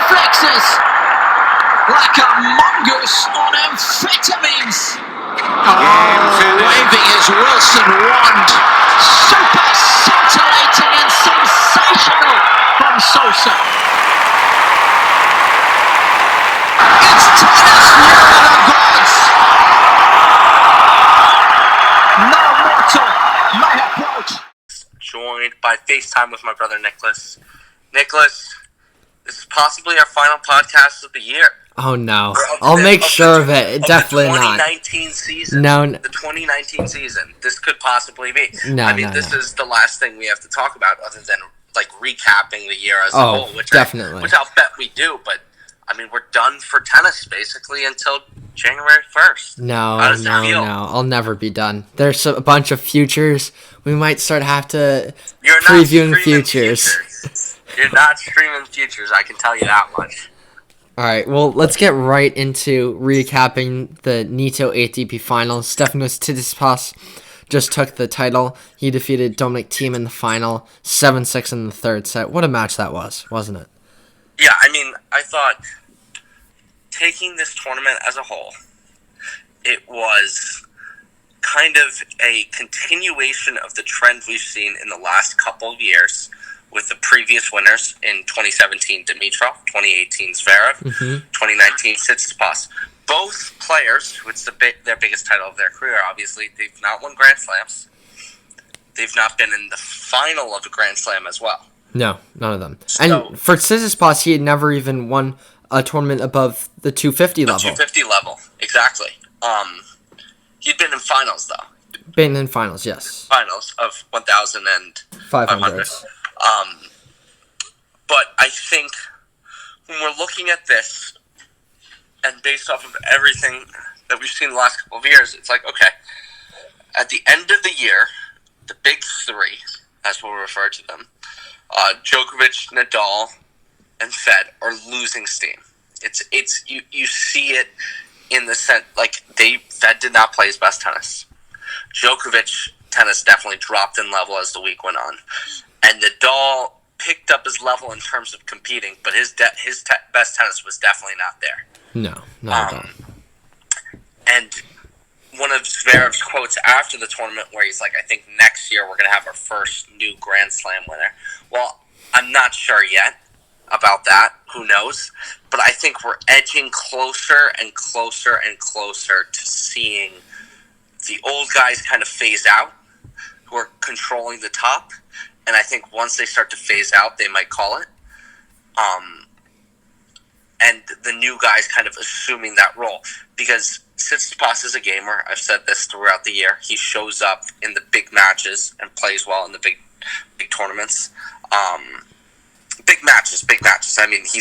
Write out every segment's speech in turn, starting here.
reflexes like a mongoose on amphetamines. Waving his Wilson wand. Super scintillating and sensational from Sosa. It's tennis, year of the gods. No mortal may approach. Joined by FaceTime with my brother Nicholas. Nicholas, this is possibly our final podcast of the year. Oh no! I'll make sure of it. Definitely not. The 2019 season. No. The 2019 season. This could possibly be. No. This is the last thing we have to talk about, other than like recapping the year as a whole, which definitely. which I'll bet we do. But I mean, we're done for tennis basically until January 1st. No. I'll never be done. There's a bunch of futures. We might start have to previewing futures. You're not streaming futures. I can tell you that much. All right, well, let's get right into recapping the Nitto ATP Finals. Stefanos Tsitsipas just took the title. He defeated Dominic Thiem in the final, 7-6 in the third set. What a match that was, wasn't it? Yeah, I mean, I thought taking this tournament as a whole, it was kind of a continuation of the trend we've seen in the last couple of years, with the previous winners in 2017 Dimitrov, 2018 Zverev, 2019 Tsitsipas. Both players, who it's their biggest title of their career, obviously, they've not won Grand Slams. They've not been in the final of a Grand Slam as well. No, none of them. And for Tsitsipas, he had never even won a tournament above the 250 level. 250 level, exactly. He'd been in finals, though. Been in finals, yes. Finals of 1,000 and 500. But I think when we're looking at this, and based off of everything that we've seen the last couple of years, it's like, okay, at the end of the year, the big three, as we'll refer to them, Djokovic, Nadal, and Fed are losing steam. It's you see it in the sense, like, Fed did not play his best tennis. Djokovic tennis definitely dropped in level as the week went on. And Nadal picked up his level in terms of competing, but his best tennis was definitely not there. No, not at all. And one of Zverev's quotes after the tournament where he's like, I think next year we're going to have our first new Grand Slam winner. Well, I'm not sure yet about that. Who knows? But I think we're edging closer and closer and closer to seeing the old guys kind of phase out, who are controlling the top. And I think once they start to phase out, they might call it. And the new guys kind of assuming that role. Because Tsitsipas is a gamer. I've said this throughout the year. He shows up in the big matches and plays well in the big tournaments. Big matches. I mean, he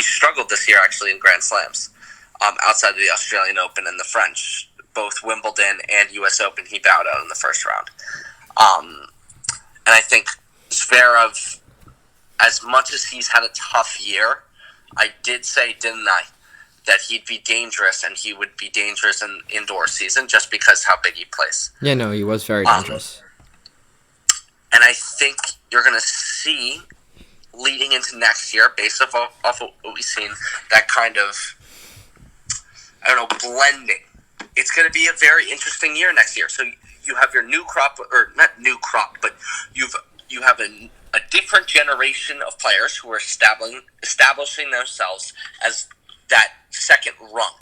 struggled this year actually in Grand Slams. Outside of the Australian Open and the French. Both Wimbledon and US Open, he bowed out in the first round. And I think Zverev, as much as he's had a tough year, I did say, didn't I, that he'd be dangerous, and he would be dangerous in indoor season just because how big he plays. Yeah, no, he was very dangerous. And I think you're going to see, leading into next year, based off of what we've seen, that kind of, blending. It's going to be a very interesting year next year. So you have your new crop, or not new crop, but you have a different generation of players who are establishing themselves as that second rung.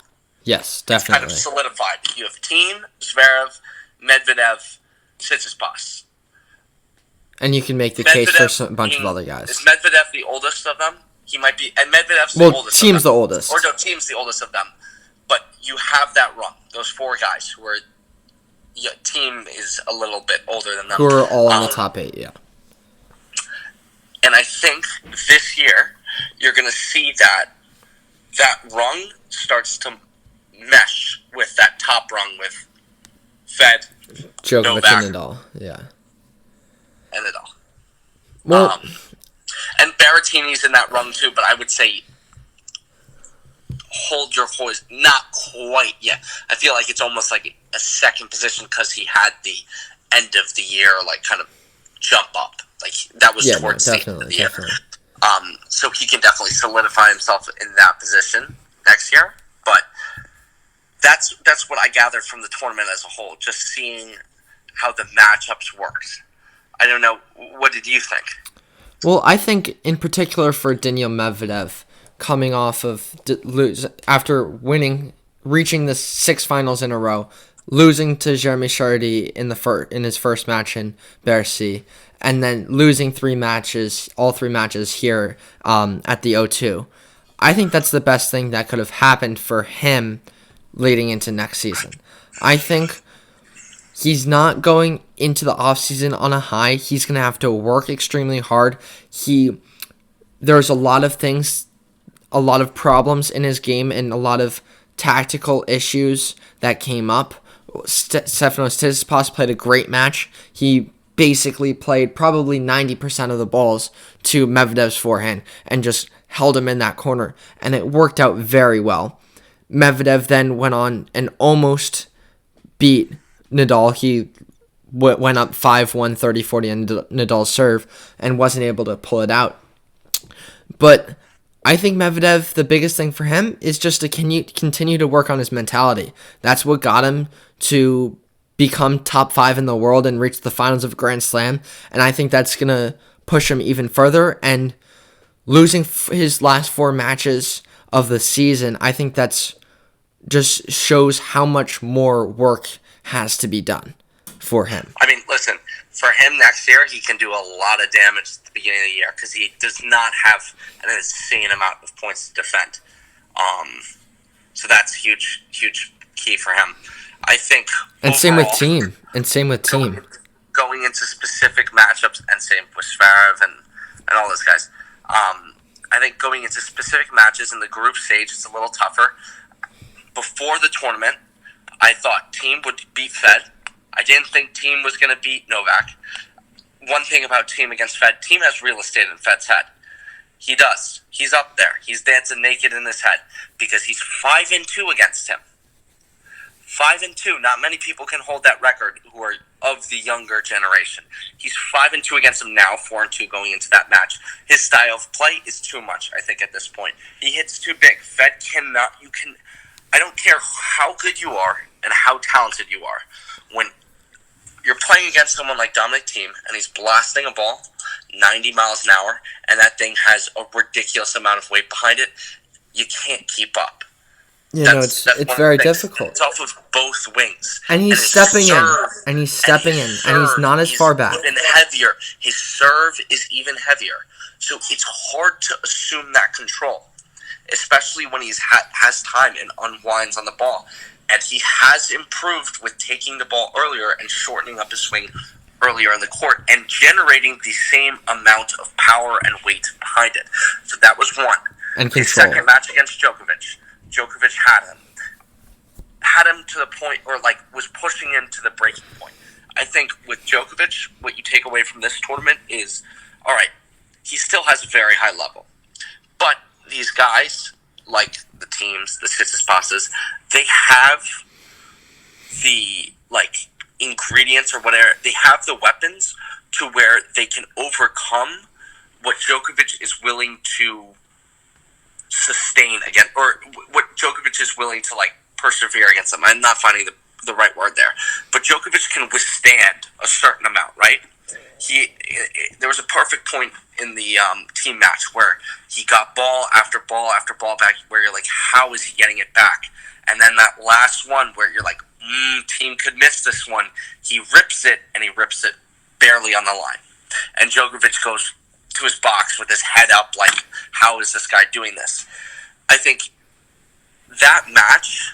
Yes, definitely. It's kind of solidified. You have Thiem, Zverev, Medvedev, Tsitsipas. And you can make the case for a bunch of other guys. Is Medvedev the oldest of them? He might be, and Medvedev's the oldest. Thiem's the oldest. Or no, Thiem's the oldest of them. But you have that rung. Those four guys who are. Yeah, Thiem is a little bit older than them. Who are all in the top 8, yeah. And I think this year, you're going to see that rung starts to mesh with that top rung with Fed, Djokovic, Novak, and Nadal, yeah. And Nadal. Well, and Berrettini's in that rung too, but I would say hold your horse. Not quite yet. I feel like it's almost like a second position because he had the end of the year, like, kind of jump up. Like, that was towards the end of the year. So he can definitely solidify himself in that position next year. But that's what I gathered from the tournament as a whole, just seeing how the matchups worked. I don't know. What did you think? Well, I think in particular for Daniil Medvedev, coming off of after reaching the 6 finals in a row, losing to Jeremy Chardy in his first match in Bercy, and then losing all three matches here at the O2. I think that's the best thing that could have happened for him leading into next season. I think he's not going into the offseason on a high. He's going to have to work extremely hard. There's a lot of things, a lot of problems in his game, and a lot of tactical issues that came up. Stefanos Tsitsipas played a great match. He basically played probably 90% of the balls to Medvedev's forehand and just held him in that corner, and it worked out very well. Medvedev then went on and almost beat Nadal. He went up 5-1, 30-40 on Nadal's serve and wasn't able to pull it out. But I think Medvedev, the biggest thing for him is just to continue to work on his mentality. That's what got him to become top 5 in the world and reach the finals of Grand Slam. And I think that's going to push him even further. And losing his last 4 matches of the season, I think that's just shows how much more work has to be done for him. I mean, listen, for him next year, he can do a lot of damage at the beginning of the year because he does not have an insane amount of points to defend. So that's huge key for him. I think. And overall, same with team. Going into specific matchups, and same with Zverev and all those guys. I think going into specific matches in the group stage is a little tougher. Before the tournament, I thought Thiem would beat Fed. I didn't think Thiem was going to beat Novak. One thing about Thiem against Fed, Thiem has real estate in Fed's head. He does. He's up there. He's dancing naked in his head because he's 5-2 against him. 5-2. Not many people can hold that record who are of the younger generation. He's 5-2 against him now, 4-2 going into that match. His style of play is too much, I think, at this point. He hits too big. Fed cannot. I don't care how good you are and how talented you are. When you're playing against someone like Dominic Thiem and he's blasting a ball 90 miles an hour and that thing has a ridiculous amount of weight behind it, you can't keep up. Yeah, it's very difficult. It's off of both wings. And he's stepping in. And he's not as far back. Even heavier. His serve is even heavier. So it's hard to assume that control, especially when he has time and unwinds on the ball. And he has improved with taking the ball earlier and shortening up his swing earlier in the court and generating the same amount of power and weight behind it. So that was one. And control. His second match against Djokovic had him to the point, or was pushing him to the breaking point. I think with Djokovic, what you take away from this tournament is, all right, he still has a very high level. But these guys, like the teams, the Tsitsipas's, they have the ingredients or whatever. They have the weapons to where they can overcome what Djokovic is willing to sustain again, or what Djokovic is willing to persevere against them. I'm not finding the right word there, but Djokovic can withstand a certain amount, right? There was a perfect point in the team match where he got ball after ball after ball back, where you're like, how is he getting it back? And then that last one where you're like, Thiem could miss this one. He rips it, and he rips it barely on the line. And Djokovic goes to his box with his head up, like, how is this guy doing this? I think that match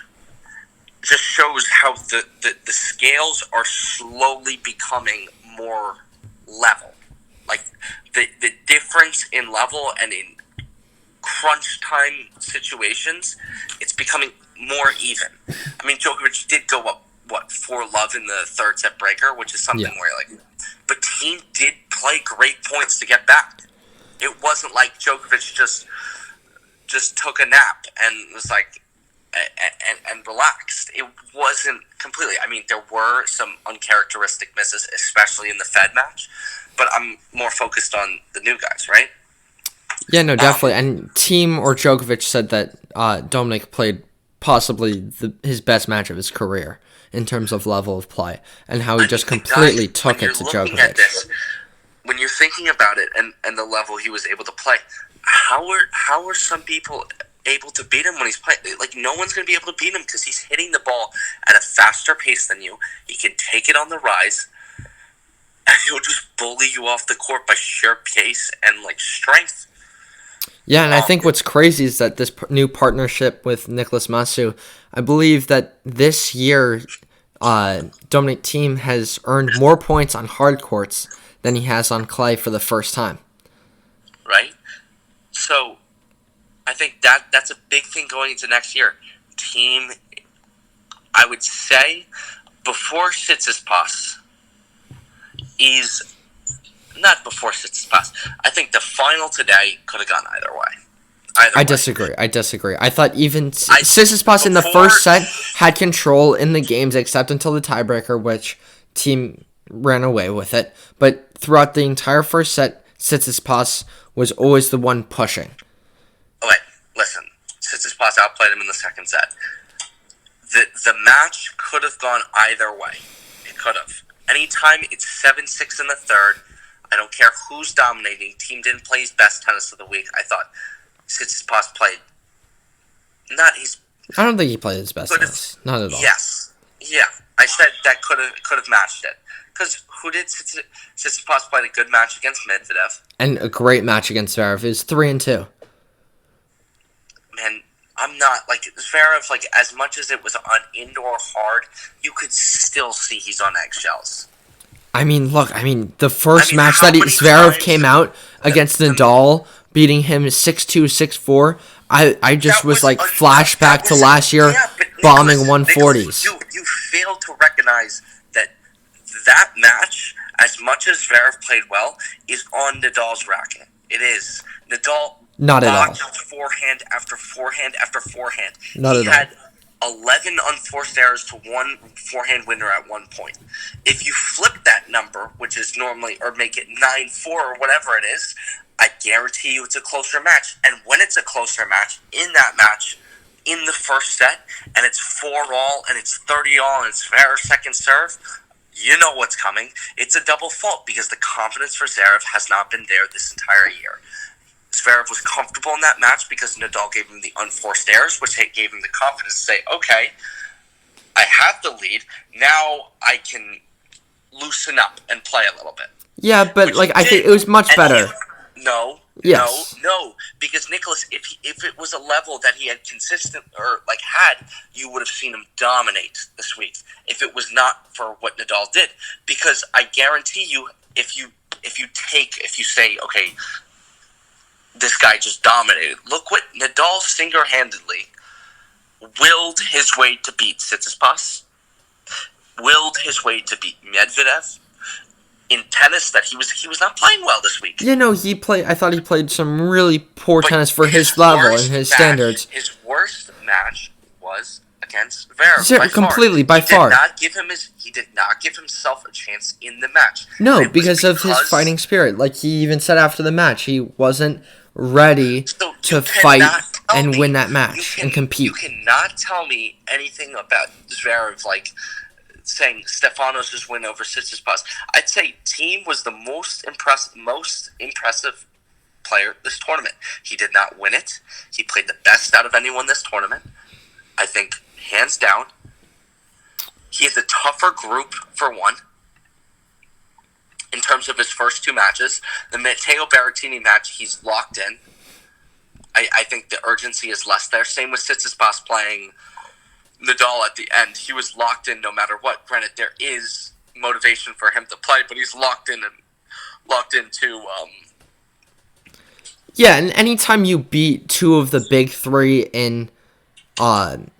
just shows how the scales are slowly becoming more level. Like, the difference in level and in crunch time situations, it's becoming more even. I mean, Djokovic did go up, 4-love in the third set breaker, which is something where, but Thiem did play great points to get back. It wasn't like Djokovic just took a nap and was and relaxed. It wasn't completely. I mean, there were some uncharacteristic misses, especially in the Fed match, but I'm more focused on the new guys, right? Yeah, no, definitely. And Team or Djokovic said that Dominic played possibly his best match of his career in terms of level of play, and how he just completely took it to Djokovic. When you're thinking about it and the level he was able to play, how are some people able to beat him when he's playing? Like, no one's going to be able to beat him because he's hitting the ball at a faster pace than you. He can take it on the rise, and he'll just bully you off the court by sheer pace and like strength. Yeah, and I think what's crazy is that this new partnership with Nicolas Massu, I believe that this year, Dominic Thiem has earned more points on hard courts than he has on clay for the first time. Right? So, I think that's a big thing going into next year. Thiem, I would say, before Tsitsipas, not before Tsitsipas. I think the final today could have gone either way. I disagree. I thought even Tsitsipas in the first set had control in the games, except until the tiebreaker, which Thiem ran away with it. But throughout the entire first set, Tsitsipas was always the one pushing. Okay, listen. Tsitsipas outplayed him in the second set. The match could have gone either way. It could have. Anytime it's 7-6 in the third, I don't care who's dominating. Thiem didn't play his best tennis of the week. I thought Tsitsipas played not his. I don't think he played his best tennis. Not at all. Yes. Yeah. I said that could have matched it. Because who did Tsitsipas played a good match against Medvedev? And a great match against Zverev. It was 3-2. Man, I'm not, like, Zverev, like, as much as it was on indoor hard, you could still see he's on eggshells. I mean, look, the first match that Zverev came out against Nadal, beating him 6-2, 6-4, I just was like, flashback to last year, bombing 140s. You fail to recognize that match, as much as Zverev played well, is on Nadal's racket. It is. Nadal not at all. Forehand after forehand after forehand. Not he at all. had 11 unforced errors to one forehand winner at one point. If you flip that number, which is normally, or make it 9-4 or whatever it is, I guarantee you it's a closer match. And when it's a closer match, in that match, in the first set, and it's 4-all, and it's 30-all, and it's Zverev's second serve, you know what's coming. It's a double fault because the confidence for Zverev has not been there this entire year. Zverev was comfortable in that match because Nadal gave him the unforced errors, which gave him the confidence to say, okay, I have the lead. Now I can loosen up and play a little bit. Yeah, but I think it was much better. No, because Nicholas, if it was a level that he had consistent or had, you would have seen him dominate this week. If it was not for what Nadal did, because I guarantee you, if you say, okay, this guy just dominated. Look what Nadal single-handedly willed his way to beat Tsitsipas, willed his way to beat Medvedev. In tennis, that he was not playing well this week. Yeah, no, I thought he played some really poor tennis for his level and his standards. His worst match was against Zverev. By far. He did not give himself a chance in the match. No, because of his fighting spirit. Like he even said after the match, he wasn't ready to fight and win that match and compete. You cannot tell me anything about Zverev, saying Stefanos' win over Tsitsipas. I'd say Thiem was the most impressive player this tournament. He did not win it. He played the best out of anyone this tournament. I think, hands down. He had the tougher group for one. In terms of his first two matches, the Matteo Berrettini match, he's locked in. I think the urgency is less there. Same with Tsitsipas playing Nadal at the end. He was locked in no matter what. Granted, there is motivation for him to play, but he's locked into. Yeah, and anytime you beat two of the big three in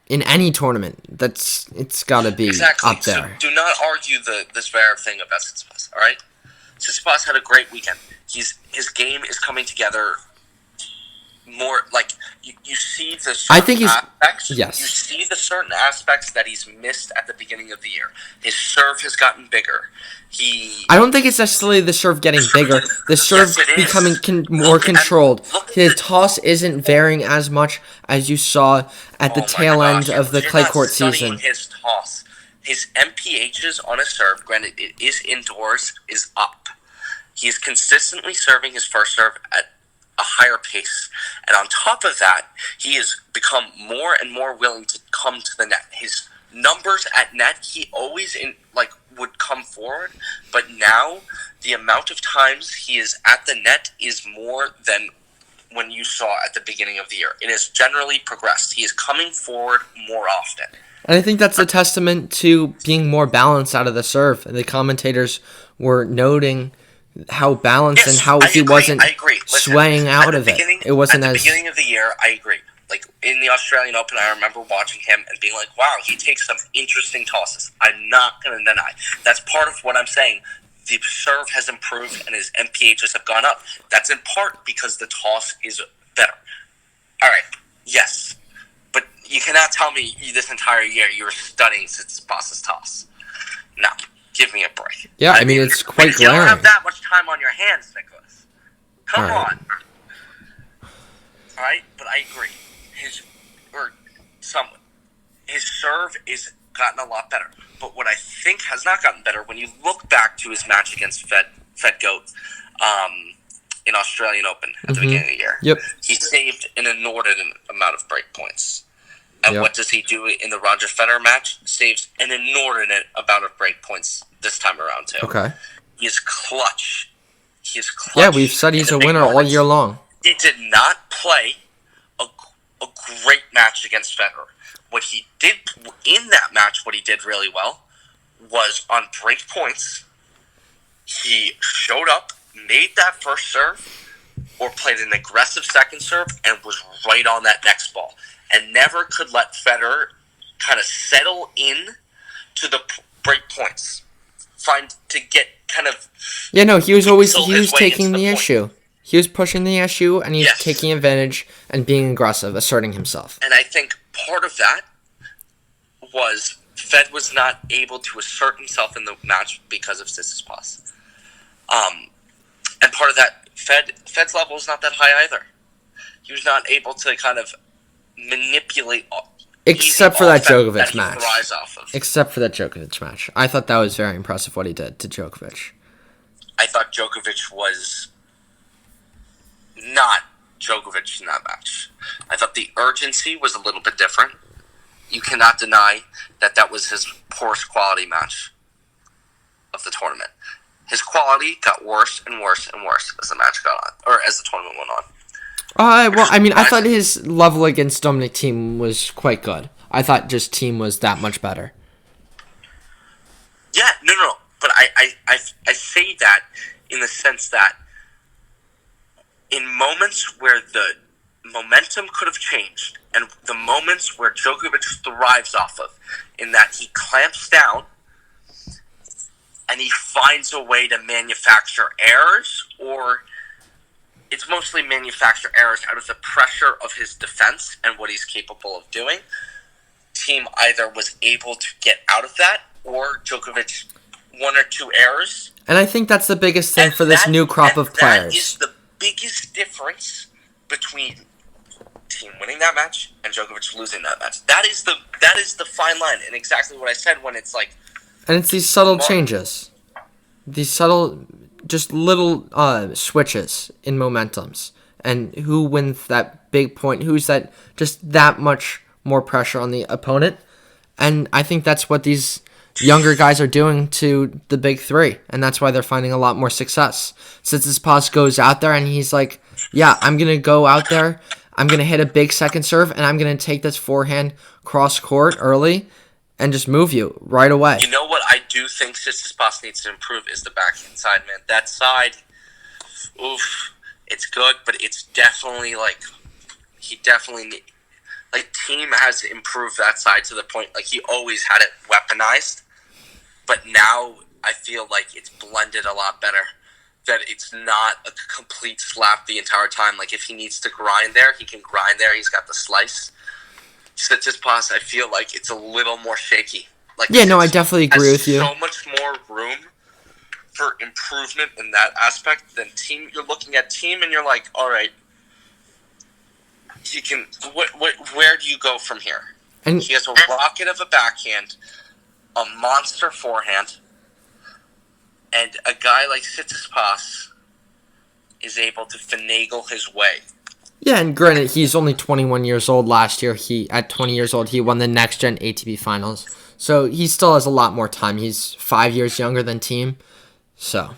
any tournament, it's got to be up there. So do not argue the Zverev thing about Tsitsipas. All right, Tsitsipas had a great weekend. His game is coming together more you see the certain I think he's aspects. yes. You see the certain aspects that he's missed at the beginning of the year. His serve has gotten bigger. I don't think it's necessarily the serve getting bigger. The serve Yes, it is. becoming more controlled. Look at His the- toss isn't varying as much as you saw at the Oh my tail gosh, end of the you're clay not court studying season. His toss, his MPHs on his serve, granted it is indoors, is up. He is consistently serving his first serve at a higher pace, and on top of that, he has become more and more willing to come to the net. His numbers at net, he always would come forward, but now the amount of times he is at the net is more than when you saw at the beginning of the year. It has generally progressed. He is coming forward more often. And I think that's a testament to being more balanced out of the serve. And the commentators were noting how balanced and how he wasn't swaying out of it. It wasn't at the as beginning of the year. I agree. Like in the Australian Open, I remember watching him and being like, "Wow, he takes some interesting tosses." I'm not going to deny that's part of what I'm saying. The serve has improved and his MPHs have gone up. That's in part because the toss is better. All right, yes, but you cannot tell me this entire year you were studying Tsitsipas' toss. No. Give me a break. Yeah, I mean, it's quite glaring. You don't have glaring. that much time on your hands, Nicholas. Come All right. on. All right, but I agree. His serve is gotten a lot better. But what I think has not gotten better, when you look back to his match against Fed Goat in Australian Open at the beginning of the year, Yep. he saved an inordinate amount of break points. And Yep. what does he do in the Roger Federer match? Saves an inordinate amount of break points this time around, too. Okay. He is clutch. He is clutch. Yeah, we've said he's a winner all year long. He did not play a great match against Federer. What he did in that match, what he did really well, was on break points, he showed up, made that first serve, or played an aggressive second serve, and was right on that next ball. And never could let Federer kind of settle in to the break points. Yeah, no, he was Weasel his way taking into the the point. issue. He was pushing the issue, and he's Yes. taking advantage and being aggressive, asserting himself. And I think part of that was Fed was not able to assert himself in the match because of Tsitsipas. And part of that, Fed's level is not that high either. He was not able to kind of manipulate Except for that Djokovic that he match. thrives off of. Except for that Djokovic match. I thought that was very impressive what he did to Djokovic. I thought Djokovic was not Djokovic in that match. I thought the urgency was a little bit different. You cannot deny that that was his poorest quality match of the tournament. His quality got worse and worse and worse as the match got on, or as the tournament went on. Well, I mean, I thought his level against Dominic Thiem was quite good. I thought just Thiem was that much better. Yeah, no. But I say that in the sense that in moments where the momentum could have changed, and the moments where Djokovic thrives off of, in that he clamps down and he finds a way to manufacture errors, or it's mostly manufacture errors out of the pressure of his defense and what he's capable of doing. Thiem either was able to get out of that, or Djokovic one or two errors. And I think that's the biggest thing for this new crop of players. That is the biggest difference between Thiem winning that match and Djokovic losing that match. That is the fine line, and exactly what I said when it's like. And it's these subtle changes, these subtle, just little switches in momentums, and who wins that big point, who's that just that much more pressure on the opponent. And I think that's what these younger guys are doing to the big three, and that's why they're finding a lot more success. Tsitsipas goes out there and he's like, yeah, I'm going to go out there, I'm going to hit a big second serve, and I'm going to take this forehand cross court early and just move you right away. You know what I do think Tsitsipas needs to improve is the backhand side, man. That side, oof, it's good, but it's definitely Thiem has improved that side to the point, like he always had it weaponized, but now I feel like it's blended a lot better. that it's not a complete slap the entire time. Like, if he needs to grind there, he can grind there. He's got the slice. Tsitsipas, I feel like it's a little more shaky. Like, Yeah, no, I definitely agree with you. So much more room for improvement in that aspect than team. You're looking at team and you're like, all right, he can. Where do you go from here? And he has a rocket of a backhand, a monster forehand, and a guy like Tsitsipas is able to finagle his way. Yeah, and granted, he's only 21 years old. Last year, at 20 years old, he won the Next Gen ATP Finals. So he still has a lot more time. He's 5 years younger than Team. So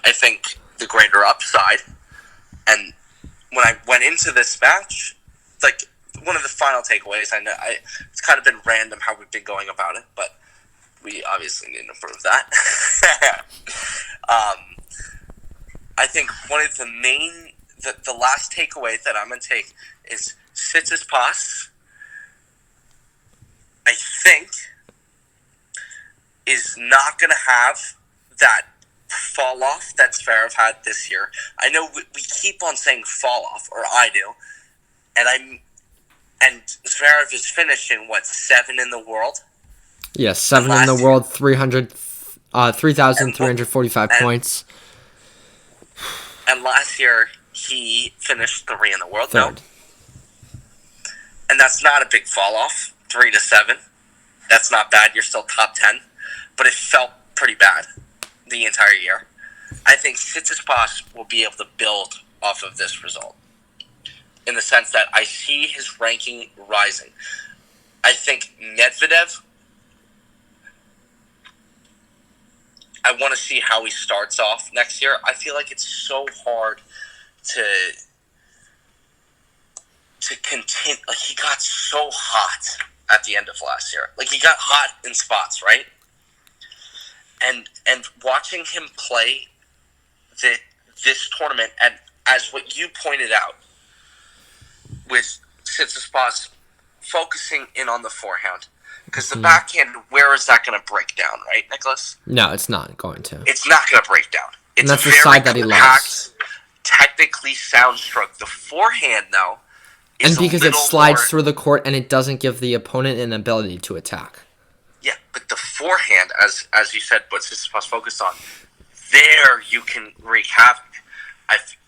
I think the greater upside, and when I went into this match, like, one of the final takeaways, I know it's kind of been random how we've been going about it, but we obviously need to improve that. I think one of the main, the last takeaway that I'm going to take is Tsitsipas, I think, is not going to have that fall off that Zverev had this year. I know we keep on saying fall off, or I do, and Zverev is finishing, 7 in the world? Yeah, 7 in the world, 3,345 points. And last year, he finished 3 in the world. Third. No. And that's not a big fall off, 3 to 7. That's not bad. You're still top 10. But it felt pretty bad the entire year. I think Tsitsipas will be able to build off of this result, in the sense that I see his ranking rising. I think Medvedev, I want to see how he starts off next year. I feel like it's so hard to continue. Like, he got so hot at the end of last year. Like, he got hot in spots, right? And watching him play this tournament, and as what you pointed out, with Tsitsipas focusing in on the forehand, because the backhand, where is that going to break down, right, Nicholas? No, it's not going to. It's not going to break down. It's and that's the side that he loves. Technically sound stroke. The forehand, though, is and because it slides through the court and it doesn't give the opponent an ability to attack. Yeah, but the forehand, as you said, what Tsitsipas focused on, there you can wreak havoc.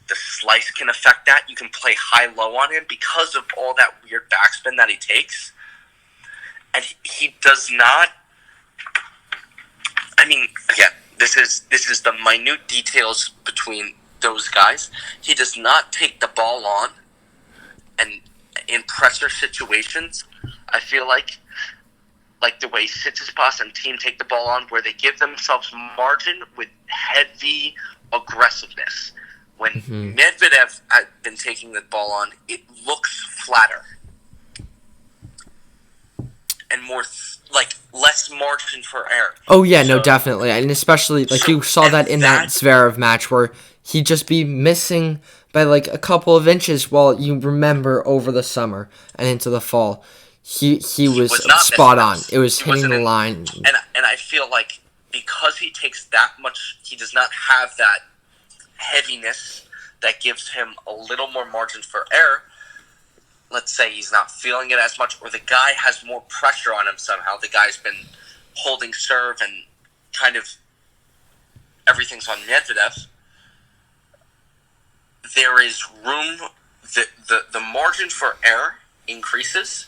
The slice can affect that. You can play high-low on him because of all that weird backspin that he takes. And he does not... I mean, again, this is the minute details between those guys. He does not take the ball on, and in pressure situations, I feel like the way Tsitsipas and team take the ball on, where they give themselves margin with heavy aggressiveness. When Medvedev had been taking the ball on, it looks flatter and more less margin for error. Oh yeah, no, definitely, and especially you saw that in that Zverev match where he'd just be missing by like a couple of inches. While you remember over the summer and into the fall, he was spot on. It was hitting the line, and I feel like because he takes that much, he does not have that heaviness that gives him a little more margin for error. Let's say he's not feeling it as much, or the guy has more pressure on him somehow. The guy's been holding serve and kind of everything's on Medvedev. There is room, the margin for error increases,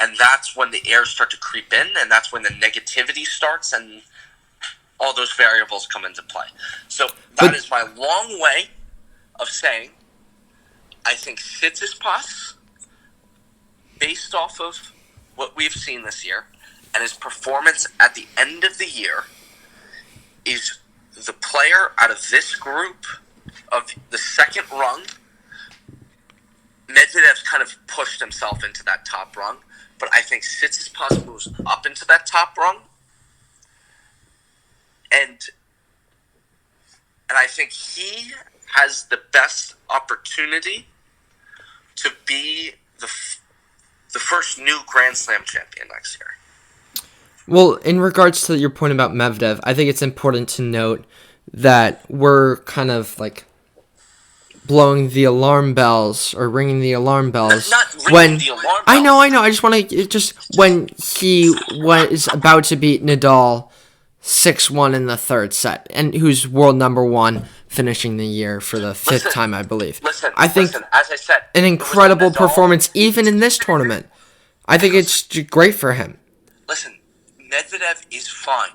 and that's when the errors start to creep in, and that's when the negativity starts, and all those variables come into play. So that is my long way of saying I think Tsitsipas, based off of what we've seen this year and his performance at the end of the year, is the player out of this group of the second rung. Medvedev's kind of pushed himself into that top rung, but I think Tsitsipas moves up into that top rung. And I think he has the best opportunity to be the first new Grand Slam champion next year. Well, in regards to your point about Medvedev, I think it's important to note that we're kind of like blowing the alarm bells or ringing the alarm bells Not ringing when the alarm bells. I know. I just want to when he was about to beat Nadal 6-1 in the third set, and who's world number one, finishing the year for the fifth time, I believe. I think, as I said, an incredible performance even in this tournament. I think it's great for him. Listen, Medvedev is fine.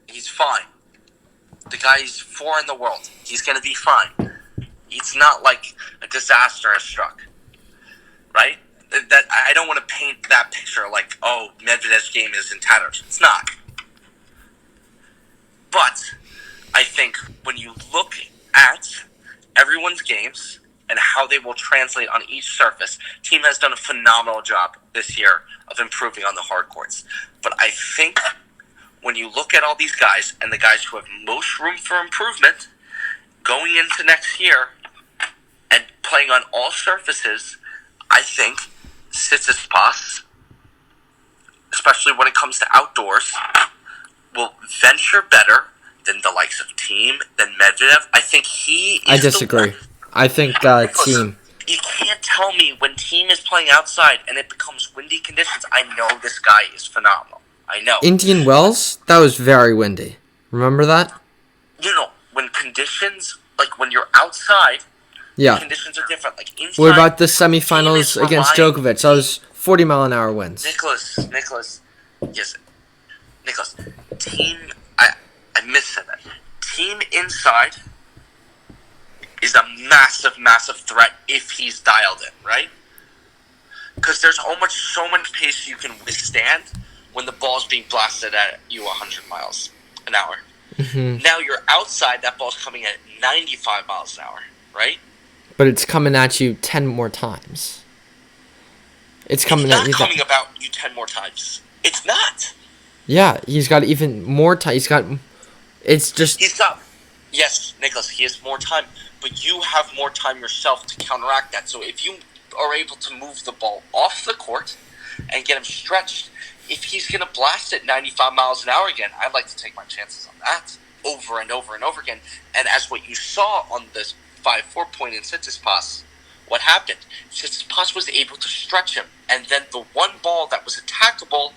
He's fine. The guy's 4 in the world. He's going to be fine. It's not like a disaster has struck, right? That I don't want to paint that picture like, oh, Medvedev's game is in tatters. It's not. But I think when you look at everyone's games and how they will translate on each surface, team has done a phenomenal job this year of improving on the hard courts. But I think when you look at all these guys and the guys who have most room for improvement going into next year and playing on all surfaces, I think Tsitsipas, especially when it comes to outdoors, will venture better than the likes of Team, than Medvedev. I think he is I disagree. I think Team. You can't tell me when Team is playing outside and it becomes windy conditions. I know this guy is phenomenal. I know. Indian Wells, that was very windy. Remember that? When conditions, like when you're outside, yeah, conditions are different. Like inside, what about the semifinals against Djokovic? That was 40-mile-an-hour winds. Nicholas, yes. Nicholas, Team, I missaid that. Team inside is a massive, massive threat if he's dialed in, right? Because there's so much pace you can withstand when the ball's being blasted at you 100 miles an hour. Mm-hmm. Now you're outside, that ball's coming at 95 miles an hour, right? But it's coming at you 10 more times. It's coming not at you. Coming about you 10 more times. It's not. Yeah, he's got even more time. He's got. Yes, Nicholas, he has more time, but you have more time yourself to counteract that. So if you are able to move the ball off the court and get him stretched, if he's going to blast it 95 miles an hour again, I'd like to take my chances on that over and over and over again. And as what you saw on this 5-4 point in Tsitsipas, what happened? Tsitsipas was able to stretch him, and then the one ball that was attackable,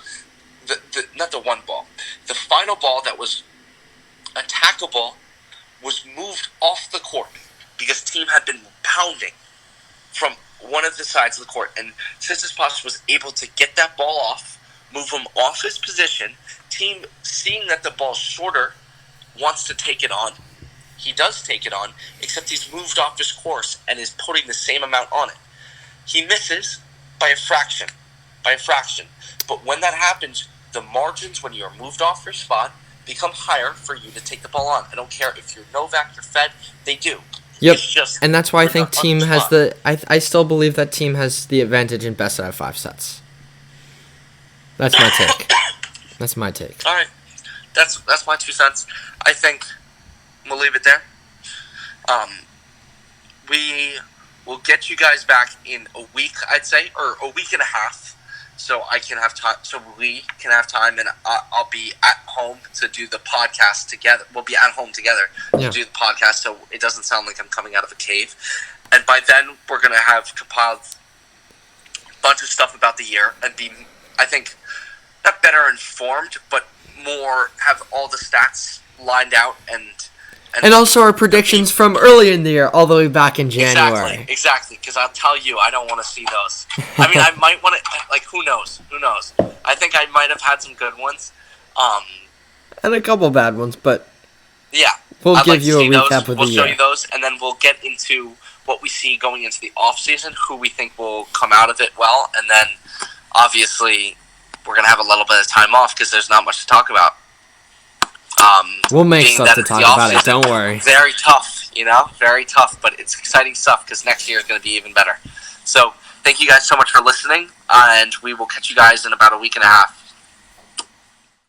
the final ball that was attackable was moved off the court because Team had been pounding from one of the sides of the court, and Tsitsipas was able to get that ball off, move him off his position. Team, seeing that the ball's shorter, wants to take it on. He does take it on, except he's moved off his course and is putting the same amount on it. He misses by a fraction. But when that happens, the margins when you're moved off your spot become higher for you to take the ball on. I don't care if you're Novak or Fed, they do. Yep, and that's why I think Team has I still believe that Team has the advantage in best out of 5 sets. That's my take. All right. That's my 2 cents. I think we'll leave it there. We will get you guys back in a week, I'd say, or a week and a half, so I can have time. So we can have time, and I'll be at home to do the podcast together. We'll be at home together to do the podcast, so it doesn't sound like I'm coming out of a cave. And by then, we're gonna have compiled a bunch of stuff about the year and be, I think, not better informed, but more have all the stats lined out and also our predictions from early in the year, all the way back in January. Exactly. Because I'll tell you, I don't want to see those. I mean, I might want to. Like, who knows? I think I might have had some good ones, and a couple bad ones, but yeah, we'll give you a recap of the year. We'll show you those, and then we'll get into what we see going into the off season, who we think will come out of it well, and then obviously we're gonna have a little bit of time off because there's not much to talk about. We'll make stuff to talk about it, don't worry. Very tough, very tough, but it's exciting stuff because next year is going to be even better. So thank you guys so much for listening, and we will catch you guys in about a week and a half.